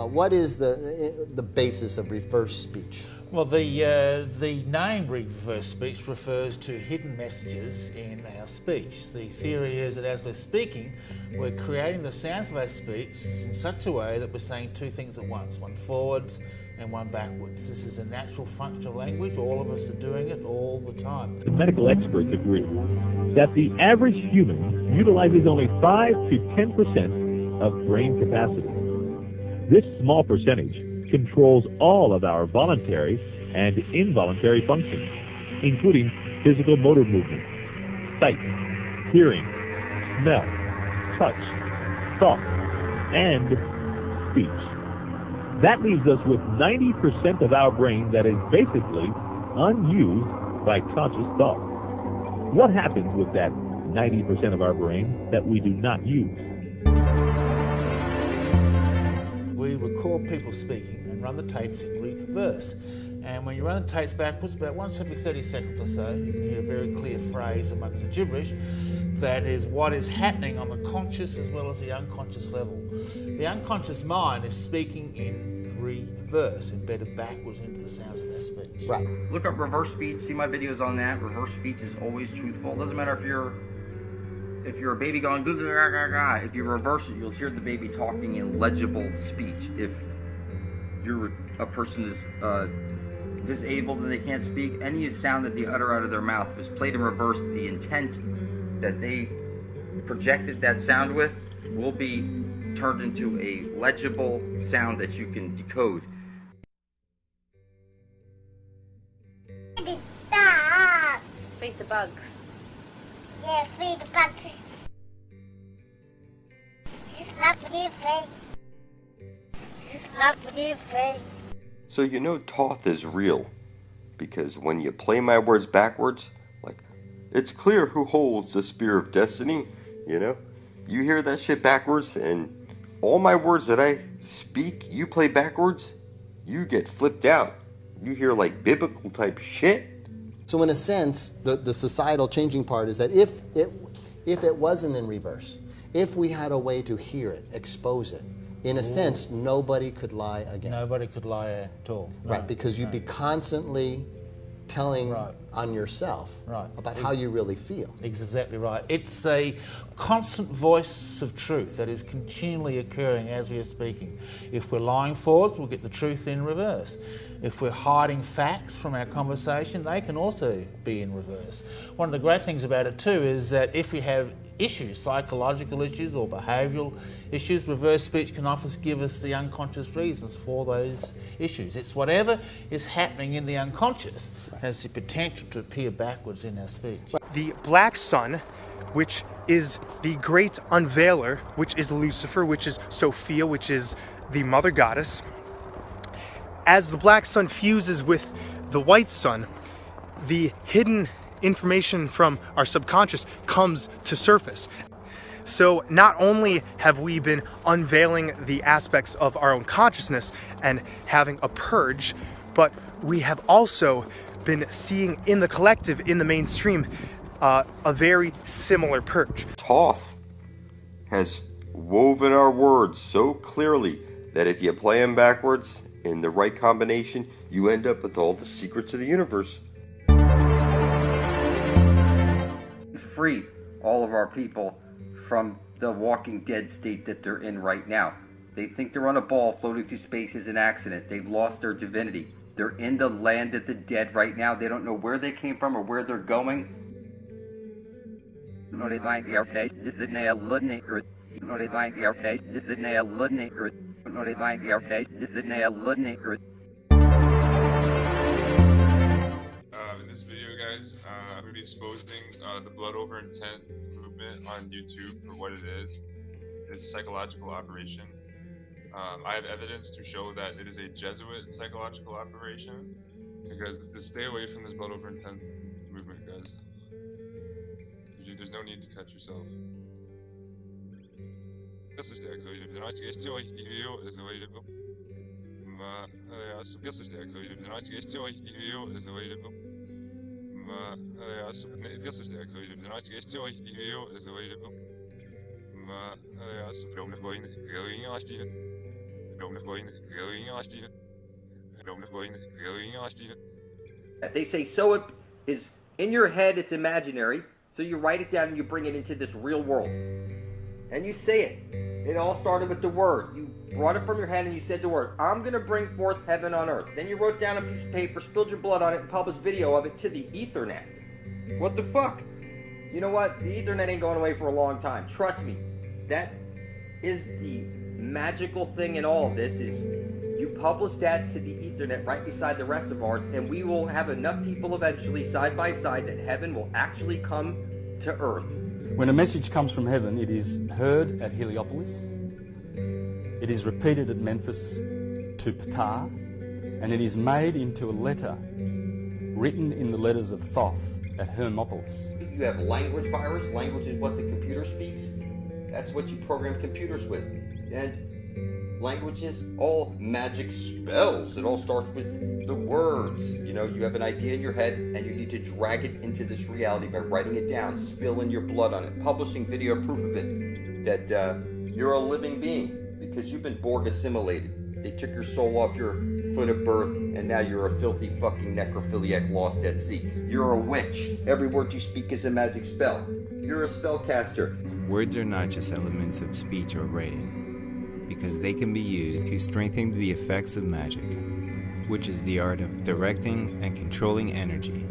What is the basis of reverse speech? Well, the name reverse speech refers to hidden messages in our speech. The theory is that as we're speaking, we're creating the sounds of our speech in such a way that we're saying two things at once, one forwards and one backwards. This is a natural functional language. All of us are doing it all the time. The medical experts agree that the average human utilizes only 5 to 10% of brain capacity. This small percentage controls all of our voluntary and involuntary functions, including physical motor movement, sight, hearing, smell, touch, thought, and speech. That leaves us with 90% of our brain that is basically unused by conscious thought. What happens with that 90% of our brain that we do not use? We record people speaking and run the tapes in reverse. And when you run the tapes backwards, about once every 30 seconds or so, you can hear a very clear phrase amongst the gibberish. That is what is happening on the conscious as well as the unconscious level. The unconscious mind is speaking in reverse, embedded backwards into the sounds of our speech. Right. Look up reverse speech, see my videos on that. Reverse speech is always truthful. It doesn't matter if you're a baby going gah, gah, gah, gah. If you reverse it, you'll hear the baby talking in legible speech. If you're a person is disabled and they can't speak, any sound that they utter out of their mouth is played in reverse. The intent that they projected that sound with will be turned into a legible sound that you can decode. The dogs. Feed the bugs. Yeah, feed the bugs. Slap their face. Slap their face. So you know Thoth is real, because when you play my words backwards, like, it's clear who holds the spear of destiny, you know? You hear that shit backwards, and all my words that I speak, you play backwards, you get flipped out. You hear like biblical type shit. So in a sense, the societal changing part is that if it wasn't in reverse, if we had a way to hear it, expose it, in a sense, nobody could lie again. Nobody could lie at all. No, Right, because you'd be constantly telling on yourself about how you really feel. Exactly right. It's a constant voice of truth that is continually occurring as we are speaking. If we're lying forwards, we'll get the truth in reverse. If we're hiding facts from our conversation, they can also be in reverse. One of the great things about it too is that if we have issues, psychological issues or behavioural issues, reverse speech can often give us the unconscious reasons for those issues. It's whatever is happening in the unconscious has the potential to appear backwards in our speech. The black sun, which is the great unveiler, which is Lucifer, which is Sophia, which is the mother goddess, as the black sun fuses with the white sun, the hidden information from our subconscious comes to surface. So not only have we been unveiling the aspects of our own consciousness and having a purge, but we have also been seeing in the collective, in the mainstream, a very similar purge. Thoth has woven our words so clearly that if you play them backwards in the right combination, you end up with all the secrets of the universe. Free all of our people from the Walking Dead state that they're in right now. They think they're on a ball floating through space as an accident. They've lost their divinity. They're in the land of the dead right now. They don't know where they came from or where they're going. In this video, guys, I'm going to be exposing the blood over intent movement on YouTube for what it is. It's a psychological operation. I have evidence to show that it is a Jesuit psychological operation. Because to stay away from this blood over intent movement, guys. There's no need to cut yourself. They say so it is in your head, it's imaginary, so you write it down and you bring it into this real world. And you say it. It all started with the word. You brought it from your head and you said the word, I'm going to bring forth heaven on earth. Then you wrote down a piece of paper, spilled your blood on it, and published video of it to the Ethernet. What the fuck? You know what? The Ethernet ain't going away for a long time. Trust me. That is the magical thing in all of this is you publish that to the Ethernet right beside the rest of ours, and we will have enough people eventually side by side that heaven will actually come to earth. When a message comes from heaven, it is heard at Heliopolis, it is repeated at Memphis to Ptah, and it is made into a letter written in the letters of Thoth at Hermopolis. You have language virus. Language is what the computer speaks. That's what you program computers with. And language is all magic spells. It all starts with the words. You know, you have an idea in your head and you need to drag it into this reality by writing it down, spilling your blood on it, publishing video proof of it, that you're a living being because you've been Borg assimilated. They took your soul off your foot of birth, and now you're a filthy fucking necrophiliac lost at sea. You're a witch. Every word you speak is a magic spell. You're a spellcaster. Words are not just elements of speech or writing, because they can be used to strengthen the effects of magic, which is the art of directing and controlling energy.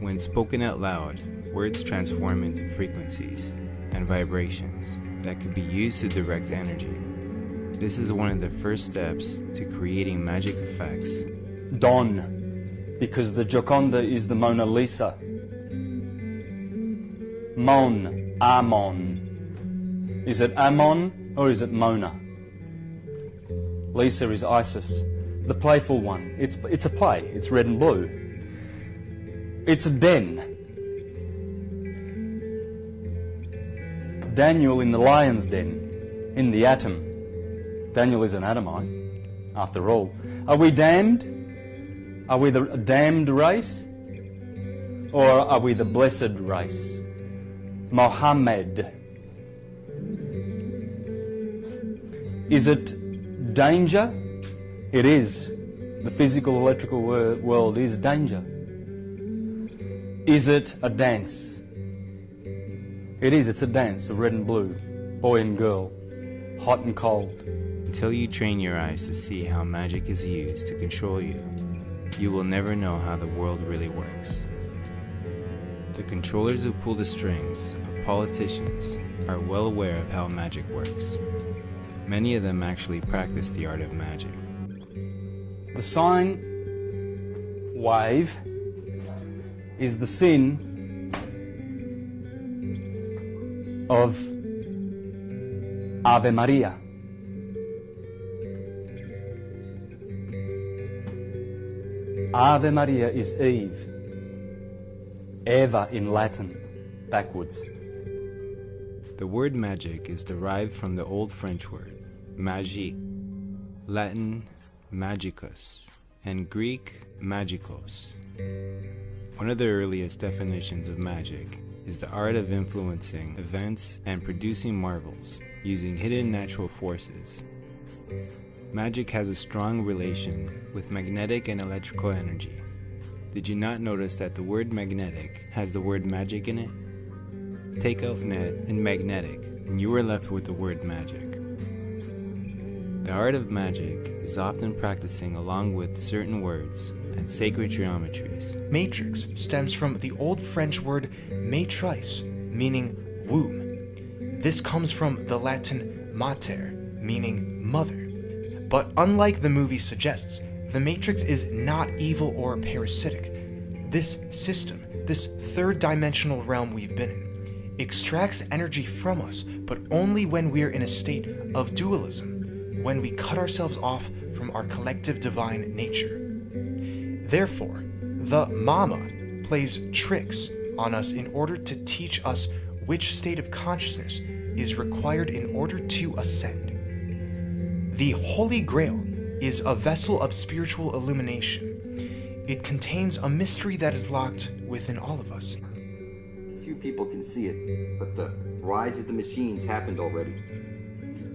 When spoken out loud, words transform into frequencies and vibrations that could be used to direct energy. This is one of the first steps to creating magic effects. Don, because the Gioconda is the Mona Lisa. Mon, Amon. Is it Amon or is it Mona? Lisa is Isis, the playful one. It's a play. It's red and blue. It's a den. Daniel in the lion's den, in the atom. Daniel is an Adamite, after all. Are we damned? Are we the damned race? Or are we the blessed race? Mohammed. Is it danger? It is. The physical electrical world is danger. Is it a dance? It is. It's a dance of red and blue, boy and girl, hot and cold. Until you train your eyes to see how magic is used to control you, you will never know how the world really works. The controllers who pull the strings of politicians are well aware of how magic works. Many of them actually practice the art of magic. The sine wave is the sin of Ave Maria. Ave Maria is Eve. Eva in Latin, backwards. The word magic is derived from the Old French word magique, Latin magicus, and Greek magikos. One of the earliest definitions of magic is the art of influencing events and producing marvels using hidden natural forces. Magic has a strong relation with magnetic and electrical energy. Did you not notice that the word magnetic has the word magic in it? Take out net and magnetic, and you are left with the word magic. The art of magic is often practicing along with certain words and sacred geometries. Matrix stems from the Old French word matrice, meaning womb. This comes from the Latin mater, meaning mother. But unlike the movie suggests, the Matrix is not evil or parasitic. This system, this third-dimensional realm we've been in, extracts energy from us, but only when we're in a state of dualism, when we cut ourselves off from our collective divine nature. Therefore, the Mama plays tricks on us in order to teach us which state of consciousness is required in order to ascend. The Holy Grail is a vessel of spiritual illumination. It contains a mystery that is locked within all of us. Few people can see it, but the rise of the machines happened already.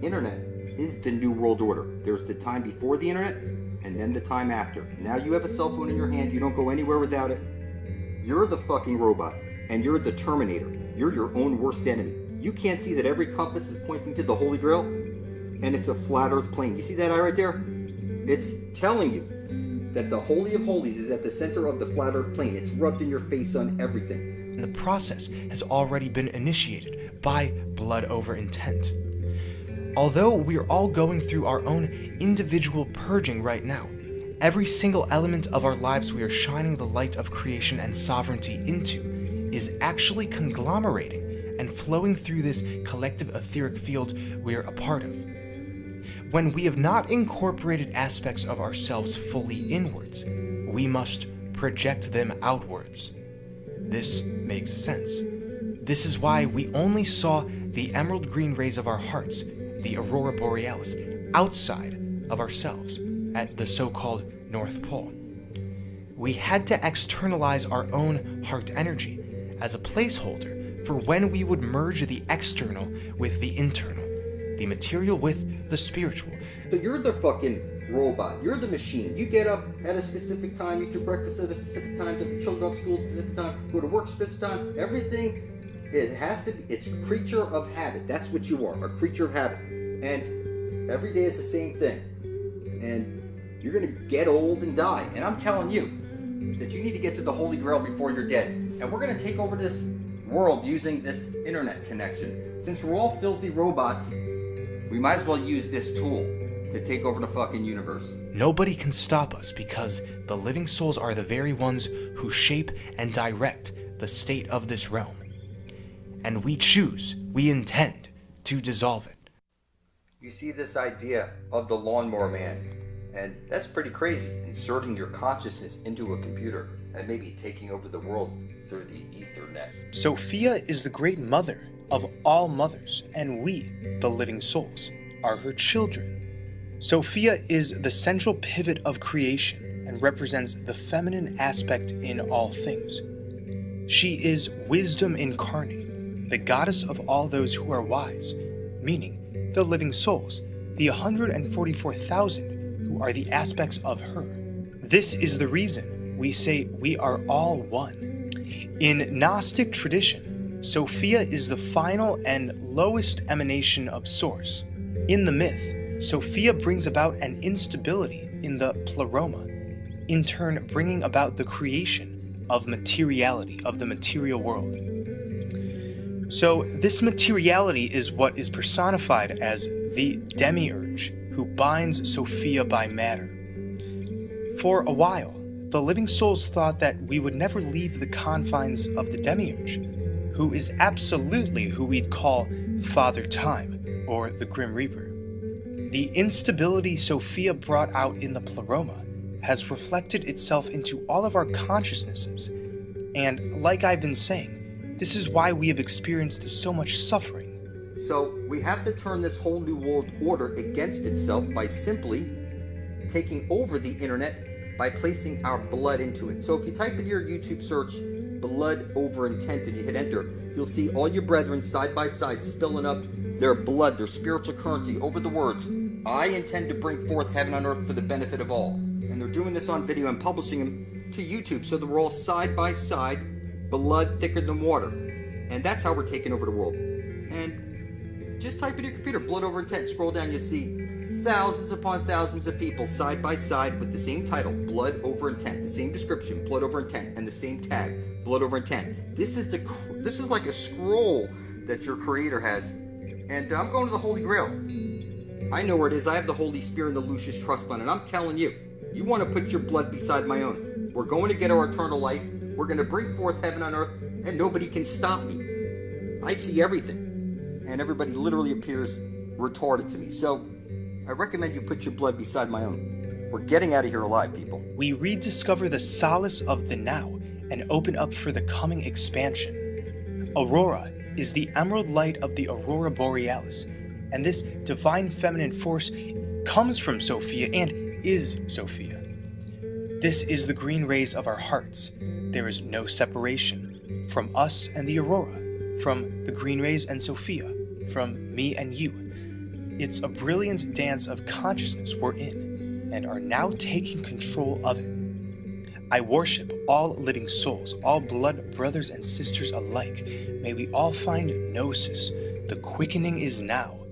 The internet is the New World Order. There's the time before the internet, and then the time after. Now you have a cell phone in your hand, you don't go anywhere without it. You're the fucking robot, and you're the Terminator. You're your own worst enemy. You can't see that every compass is pointing to the Holy Grail, and it's a flat earth plane. You see that eye right there? It's telling you that the Holy of Holies is at the center of the flat earth plane. It's rubbed in your face on everything. And the process has already been initiated by blood over intent. Although we're all going through our own individual purging right now, every single element of our lives we are shining the light of creation and sovereignty into is actually conglomerating and flowing through this collective etheric field we're a part of. When we have not incorporated aspects of ourselves fully inwards, we must project them outwards. This makes sense. This is why we only saw the emerald green rays of our hearts, the aurora borealis, outside of ourselves at the so-called North Pole. We had to externalize our own heart energy as a placeholder for when we would merge the external with the internal, the material with the spiritual. So you're the fucking robot. You're the machine. You get up at a specific time, eat your breakfast at a specific time, take your children off school at a specific time, go to work at a specific time. Everything, it has to be, it's a creature of habit. That's what you are, a creature of habit. And every day is the same thing. And you're going to get old and die. And I'm telling you that you need to get to the Holy Grail before you're dead. And we're going to take over this world using this internet connection. Since we're all filthy robots, we might as well use this tool to take over the fucking universe. Nobody can stop us because the living souls are the very ones who shape and direct the state of this realm. And we choose, we intend to dissolve it. You see this idea of the lawnmower man, and that's pretty crazy, inserting your consciousness into a computer and maybe taking over the world through the Ethernet. Sophia is the great mother of all mothers, and we, the living souls, are her children. Sophia is the central pivot of creation and represents the feminine aspect in all things. She is wisdom incarnate, the goddess of all those who are wise, meaning the living souls, the 144,000 who are the aspects of her. This is the reason we say we are all one. In Gnostic tradition, Sophia is the final and lowest emanation of Source. In the myth, Sophia brings about an instability in the pleroma, in turn bringing about the creation of materiality, of the material world. So this materiality is what is personified as the demiurge who binds Sophia by matter. For a while, the living souls thought that we would never leave the confines of the demiurge, who is absolutely who we'd call Father Time, or the Grim Reaper. The instability Sophia brought out in the pleroma has reflected itself into all of our consciousnesses, and like I've been saying, this is why we have experienced so much suffering. So we have to turn this whole new world order against itself by simply taking over the internet by placing our blood into it. So if you type in your YouTube search, blood over intent, and you hit enter, you'll see all your brethren side by side spilling up their blood, their spiritual currency over the words, I intend to bring forth heaven on earth for the benefit of all. And they're doing this on video and publishing them to YouTube so that we're all side by side, blood thicker than water. And that's how we're taking over the world. And just type in your computer, blood over intent, scroll down, you'll see thousands upon thousands of people side by side with the same title, blood over intent, the same description, blood over intent, and the same tag, blood over intent. This is like a scroll that your creator has. And I'm going to the Holy Grail. I know where it is. I have the Holy Spirit and the Lucius Trust Fund, and I'm telling you, you want to put your blood beside my own. We're going to get our eternal life. We're going to bring forth heaven on earth, and nobody can stop me. I see everything, and everybody literally appears retarded to me. So I recommend you put your blood beside my own. We're getting out of here alive, people. We rediscover the solace of the now and open up for the coming expansion. Aurora is the emerald light of the aurora borealis, and this divine feminine force comes from Sophia and is Sophia. This is the green rays of our hearts. There is no separation from us and the aurora, from the green rays and Sophia, from me and you. It's a brilliant dance of consciousness we're in, and are now taking control of it. I worship all living souls, all blood brothers and sisters alike. May we all find gnosis. The quickening is now.